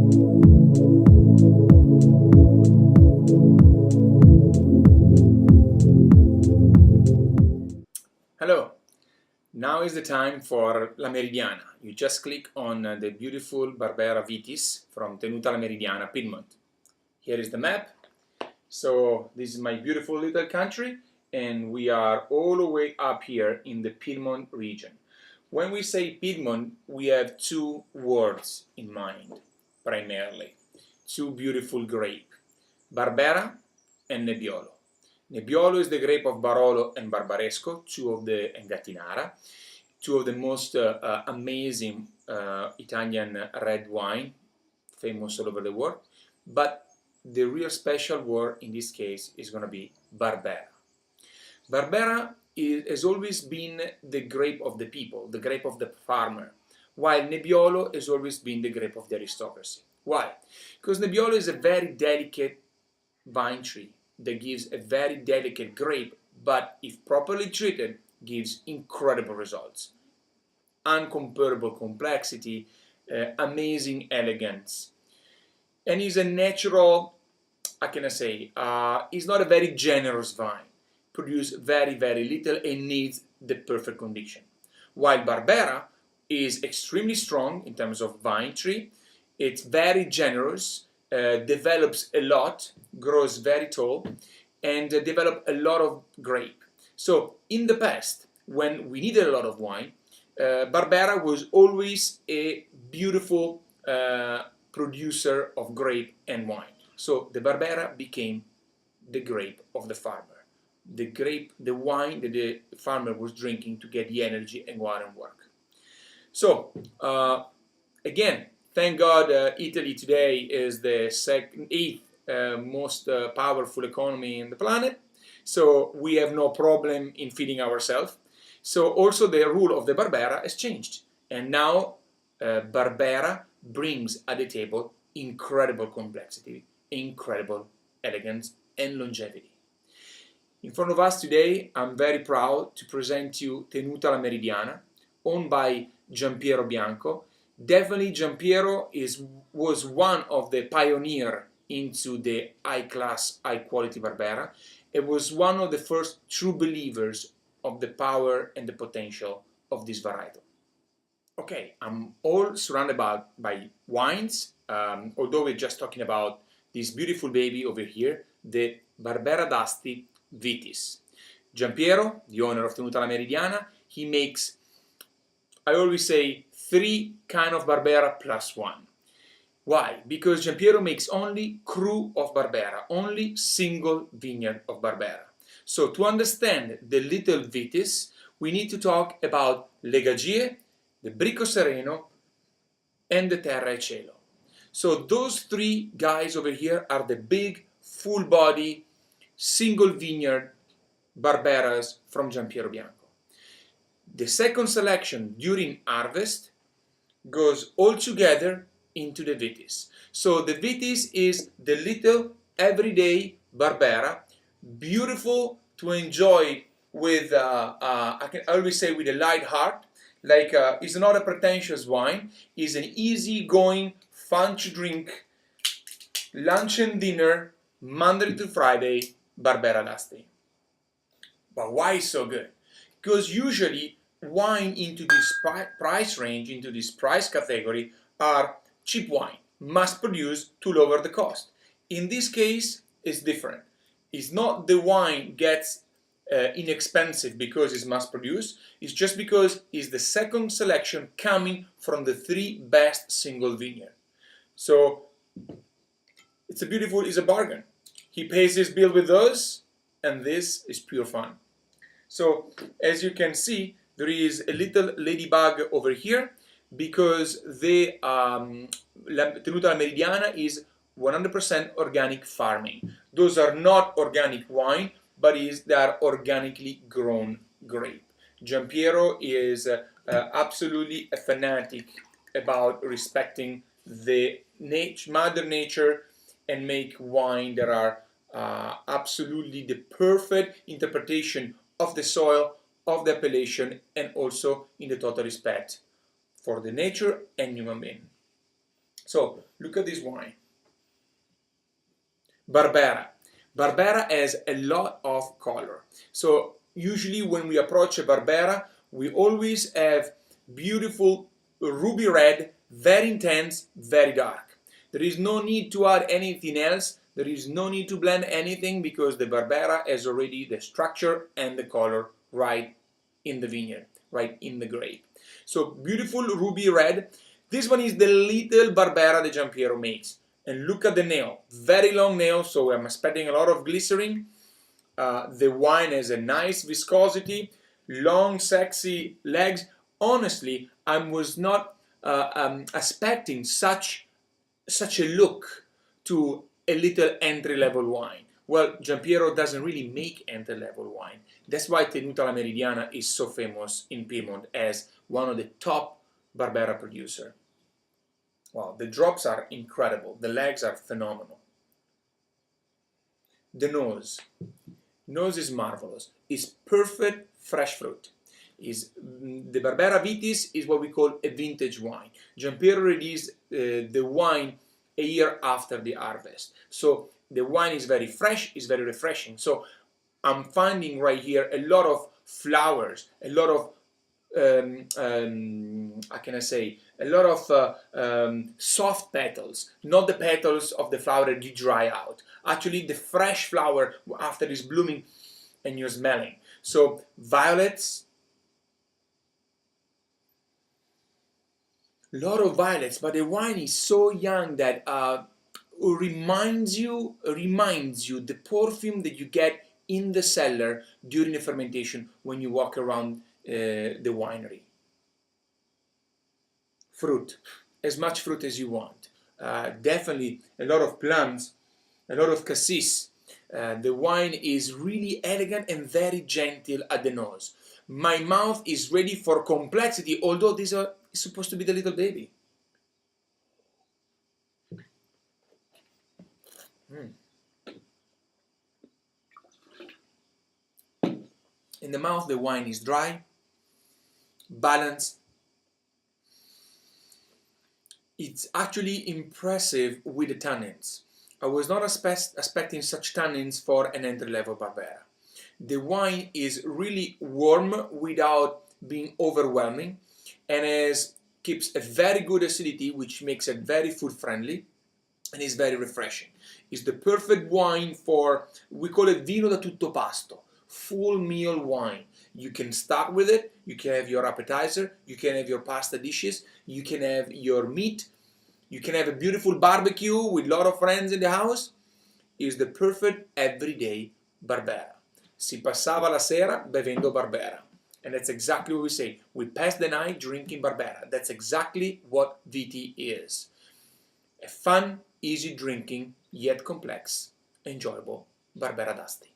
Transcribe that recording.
Hello, now is the time for La Meridiana. You just click on the beautiful Barbera Vitis from Tenuta La Meridiana, Piedmont. Here is the map. So this is my beautiful little country, and we are all the way up here in the Piedmont region. When we say Piedmont, we have two words in mind, primarily. Two beautiful grapes, Barbera and Nebbiolo. Nebbiolo is the grape of Barolo and Barbaresco, and Gattinara, two of the most amazing Italian red wine, famous all over the world. But the real special word in this case is going to be Barbera. Barbera has always been the grape of the people, the grape of the farmer, while Nebbiolo has always been the grape of the aristocracy. Why? Because Nebbiolo is a very delicate vine tree that gives a very delicate grape, but if properly treated, gives incredible results. Uncomparable complexity, amazing elegance. And is a natural, how can I say, is not a very generous vine. Produce very, very little and needs the perfect condition. While Barbera is extremely strong in terms of vine tree, it's very generous, develops a lot, grows very tall, and develop a lot of grape. So in the past, when we needed a lot of wine, Barbera was always a beautiful producer of grape and wine. So the Barbera became the grape of the farmer, the wine that the farmer was drinking to get the energy and go out and work. So again, thank God Italy today is the eighth most powerful economy in the planet. So we have no problem in feeding ourselves. So also the rule of the Barbera has changed. And now Barbera brings at the table incredible complexity, incredible elegance and longevity. In front of us today, I'm very proud to present you Tenuta La Meridiana, owned by Giampiero Bianco. Definitely Giampiero was one of the pioneers into the high-class, high-quality Barbera. It was one of the first true believers of the power and the potential of this varietal. Okay, I'm all surrounded by wines, although we're just talking about this beautiful baby over here, the Barbera d'Asti Vitis. Giampiero, the owner of Tenuta La Meridiana, he makes, I always say, 3 kinds of Barbera plus 1. Why? Because Giampiero makes only cru of Barbera, only single vineyard of Barbera. So to understand the little Vitis, we need to talk about Le Gagie, the Bricco Sereno, and the Terra e Cielo. So those 3 guys over here are the big, full body, single vineyard Barberas from Giampiero Bianco. The second selection during harvest goes all together into the Vitis. So the Vitis is the little everyday Barbera, beautiful to enjoy with, I can always say with a light heart, like it's not a pretentious wine, it's an easy-going, fun to drink, lunch and dinner, Monday to Friday, Barbera d'Asti. But why so good? Because usually wine into this price range, into this price category, are cheap wine, mass produced to lower the cost. In this case, it's different. It's not the wine gets inexpensive because it's mass produced, it's just because it's the second selection coming from the 3 best single vineyard. So it's a bargain. He pays his bill with us, and this is pure fun. So as you can see, there is a little ladybug over here because the Tenuta La Meridiana is 100% organic farming. Those are not organic wine, but they are organically grown grape. Giampiero is absolutely a fanatic about respecting the Mother Nature and make wine that are absolutely the perfect interpretation of the soil, of the appellation, and also in the total respect for the nature and human being. So look at this wine. Barbera. Barbera has a lot of color. So usually when we approach a Barbera, we always have beautiful ruby red, very intense, very dark. There is no need to add anything else. There is no need to blend anything because the Barbera has already the structure and the color right in the vineyard, right in the grape. So beautiful ruby red. This one is the little Barbera that Giampiero makes. And look at the nail, very long nail, so I'm expecting a lot of glycerin. The wine has a nice viscosity, long, sexy legs. Honestly, I was not expecting such a look to a little entry-level wine. Well, Giampiero doesn't really make entry-level wine. That's why Tenuta la Meridiana is so famous in Piedmont as one of the top Barbera producer. Wow, the drops are incredible. The legs are phenomenal. The nose. Nose is marvelous. It's perfect fresh fruit. The Barbera Vitis is what we call a vintage wine. Giampiero released the wine a year after the harvest. So the wine is very fresh, is very refreshing. So I'm finding right here a lot of flowers, a lot of how can I say, a lot of soft petals, not the petals of the flower that you dry out. Actually, the fresh flower after it's blooming and you're smelling. So violets, a lot of violets, but the wine is so young that reminds you the perfume that you get in the cellar during the fermentation when you walk around the winery. Fruit, as much fruit as you want. Definitely a lot of plums, a lot of cassis. The wine is really elegant and very gentle at the nose. My mouth is ready for complexity, although this is supposed to be the little baby. In the mouth, the wine is dry, balanced. It's actually impressive with the tannins. I was not expecting such tannins for an entry-level Barbera. The wine is really warm without being overwhelming and keeps a very good acidity, which makes it very food-friendly and is very refreshing. It's the perfect wine for, we call it vino da tutto pasto, full meal wine. You can start with it, you can have your appetizer, you can have your pasta dishes, you can have your meat, you can have a beautiful barbecue with a lot of friends in the house. It's the perfect everyday Barbera. Si passava la sera bevendo Barbera. And that's exactly what we say. We pass the night drinking Barbera. That's exactly what Viti is. A fun, easy drinking, yet complex, enjoyable Barbera d'Asti.